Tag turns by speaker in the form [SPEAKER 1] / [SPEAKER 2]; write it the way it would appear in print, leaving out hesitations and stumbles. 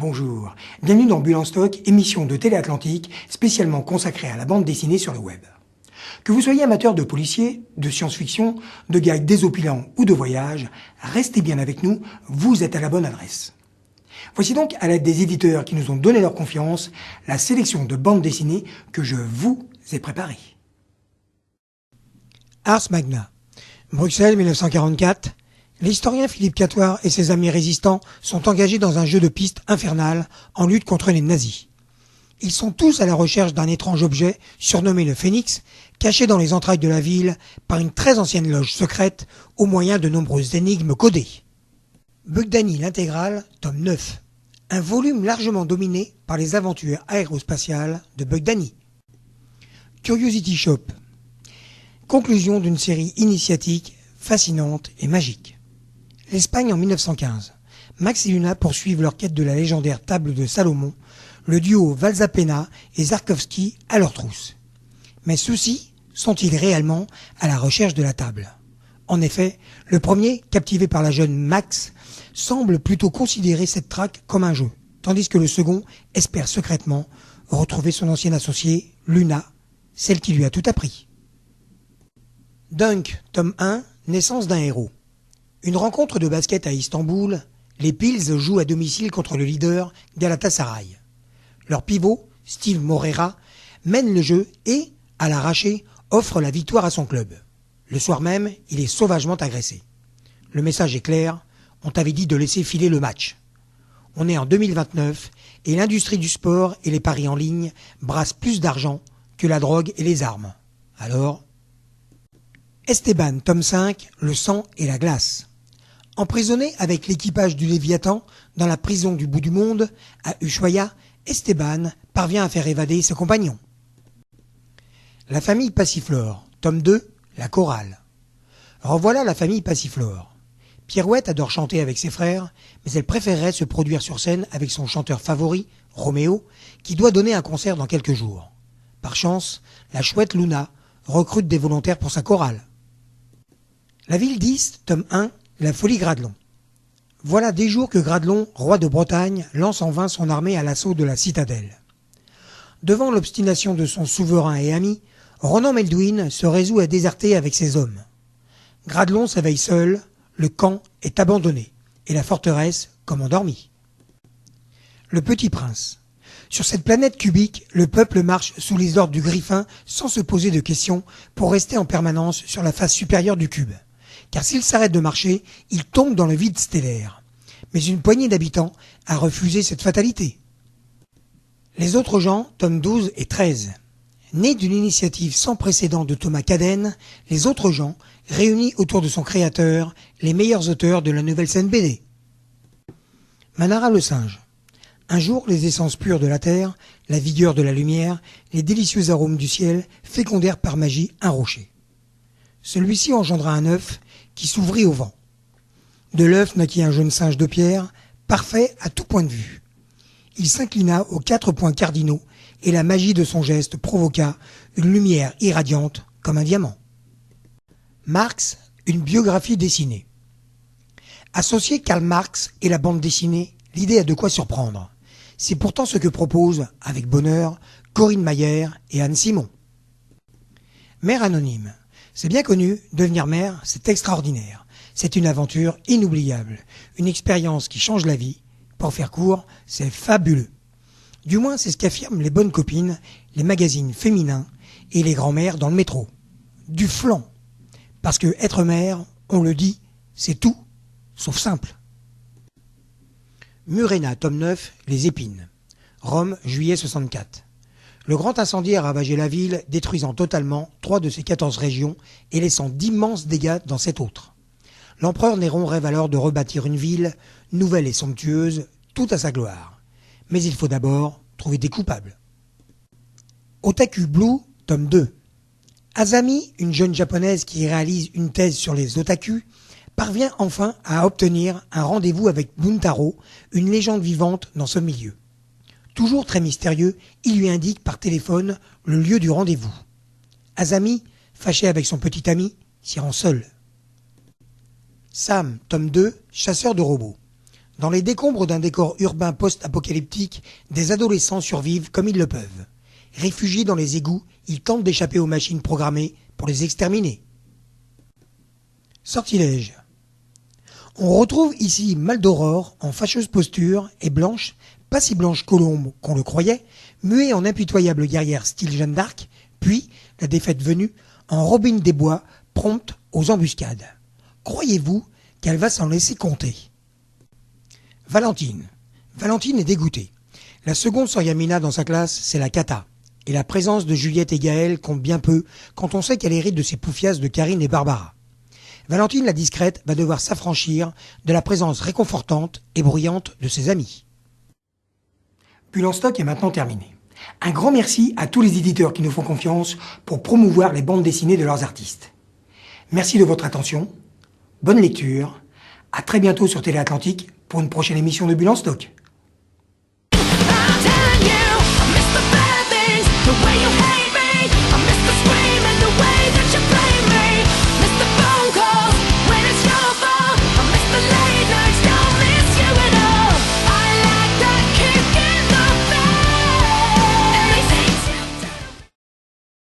[SPEAKER 1] Bonjour, bienvenue dans Bulle en stock, émission de Télé Atlantique spécialement consacrée à la bande dessinée sur le web. Que vous soyez amateur de policiers, de science-fiction, de gags désopilants ou de voyages, restez bien avec nous, vous êtes à la bonne adresse. Voici donc, à l'aide des éditeurs qui nous ont donné leur confiance, la sélection de bandes dessinées que je vous ai préparées. Ars Magna, Bruxelles 1944. L'historien Philippe Catoire et ses amis résistants sont engagés dans un jeu de piste infernal en lutte contre les nazis. Ils sont tous à la recherche d'un étrange objet, surnommé le Phénix, caché dans les entrailles de la ville par une très ancienne loge secrète au moyen de nombreuses énigmes codées. Bug Danny l'intégrale, tome 9. Un volume largement dominé par les aventures aérospatiales de Bug Danny. Curiosity Shop. Conclusion d'une série initiatique, fascinante et magique. L'Espagne en 1915. Max et Luna poursuivent leur quête de la légendaire table de Salomon, le duo Valzapena et Zarkovsky à leur trousse. Mais ceux-ci sont-ils réellement à la recherche de la table? En effet, le premier, captivé par la jeune Max, semble plutôt considérer cette traque comme un jeu, tandis que le second espère secrètement retrouver son ancienne associée, Luna, celle qui lui a tout appris. Dunk, tome 1, naissance d'un héros. Une rencontre de basket à Istanbul, les Pils jouent à domicile contre le leader Galatasaray. Leur pivot, Steve Moreira, mène le jeu et, à l'arraché, offre la victoire à son club. Le soir même, il est sauvagement agressé. Le message est clair, on t'avait dit de laisser filer le match. On est en 2029 et l'industrie du sport et les paris en ligne brassent plus d'argent que la drogue et les armes. Alors, Esteban, tome 5, le sang et la glace. Emprisonné avec l'équipage du Léviathan dans la prison du bout du monde, à Ushuaia, Esteban parvient à faire évader ses compagnons. La famille Passiflore, tome 2, la chorale. Revoilà la famille Passiflore. Pirouette adore chanter avec ses frères, mais elle préférerait se produire sur scène avec son chanteur favori, Roméo, qui doit donner un concert dans quelques jours. Par chance, la chouette Luna recrute des volontaires pour sa chorale. La ville 10, tome 1, la folie Gradelon. Voilà des jours que Gradelon, roi de Bretagne, lance en vain son armée à l'assaut de la citadelle. Devant l'obstination de son souverain et ami, Ronan Meldwin se résout à déserter avec ses hommes. Gradelon s'éveille seul, le camp est abandonné, et la forteresse comme endormie. Le Petit Prince. Sur cette planète cubique, le peuple marche sous les ordres du Griffin sans se poser de questions pour rester en permanence sur la face supérieure du cube. Car s'il s'arrête de marcher, il tombe dans le vide stellaire. Mais une poignée d'habitants a refusé cette fatalité. Les autres gens, tomes 12 et 13. Nés d'une initiative sans précédent de Thomas Cadden, les autres gens, réunis autour de son créateur, les meilleurs auteurs de la nouvelle scène BD. Manara le singe. Un jour, les essences pures de la terre, la vigueur de la lumière, les délicieux arômes du ciel fécondèrent par magie un rocher. Celui-ci engendra un œuf qui s'ouvrit au vent. De l'œuf naquit un jeune singe de pierre, parfait à tout point de vue. Il s'inclina aux 4 points cardinaux et la magie de son geste provoqua une lumière irradiante comme un diamant. Marx, une biographie dessinée. Associer Karl Marx et la bande dessinée, l'idée a de quoi surprendre. C'est pourtant ce que proposent, avec bonheur, Corinne Mayer et Anne Simon. Mère anonyme. C'est bien connu, devenir mère, c'est extraordinaire. C'est une aventure inoubliable, une expérience qui change la vie. Pour faire court, c'est fabuleux. Du moins, c'est ce qu'affirment les bonnes copines, les magazines féminins et les grands-mères dans le métro. Du flan. Parce que être mère, on le dit, c'est tout, sauf simple. Murena, tome 9, les épines. Rome, juillet 64. Le grand incendie a ravagé la ville, détruisant totalement 3 de ses 14 régions et laissant d'immenses dégâts dans 7 autres. L'empereur Néron rêve alors de rebâtir une ville, nouvelle et somptueuse, tout à sa gloire. Mais il faut d'abord trouver des coupables. Otaku Blue, tome 2. Azami, une jeune japonaise qui réalise une thèse sur les otaku, parvient enfin à obtenir un rendez-vous avec Buntaro, une légende vivante dans ce milieu. Toujours très mystérieux, il lui indique par téléphone le lieu du rendez-vous. Azami, fâché avec son petit ami, s'y rend seul. Sam, tome 2, chasseur de robots. Dans les décombres d'un décor urbain post-apocalyptique, des adolescents survivent comme ils le peuvent. Réfugiés dans les égouts, ils tentent d'échapper aux machines programmées pour les exterminer. Sortilège. On retrouve ici Maldoror en fâcheuse posture et Blanche, pas si blanche colombe qu'on le croyait, muée en impitoyable guerrière style Jeanne d'Arc, puis, la défaite venue, en Robine des Bois, prompte aux embuscades. Croyez-vous qu'elle va s'en laisser compter? Valentine. Valentine est dégoûtée. La seconde Soriamina dans sa classe, c'est la cata. Et la présence de Juliette et Gaëlle compte bien peu quand on sait qu'elle hérite de ses poufiasses de Karine et Barbara. Valentine la discrète va devoir s'affranchir de la présence réconfortante et bruyante de ses amis. Bulle en stock est maintenant terminé. Un grand merci à tous les éditeurs qui nous font confiance pour promouvoir les bandes dessinées de leurs artistes. Merci de votre attention, bonne lecture, à très bientôt sur Télé Atlantique pour une prochaine émission de Bulle en stock.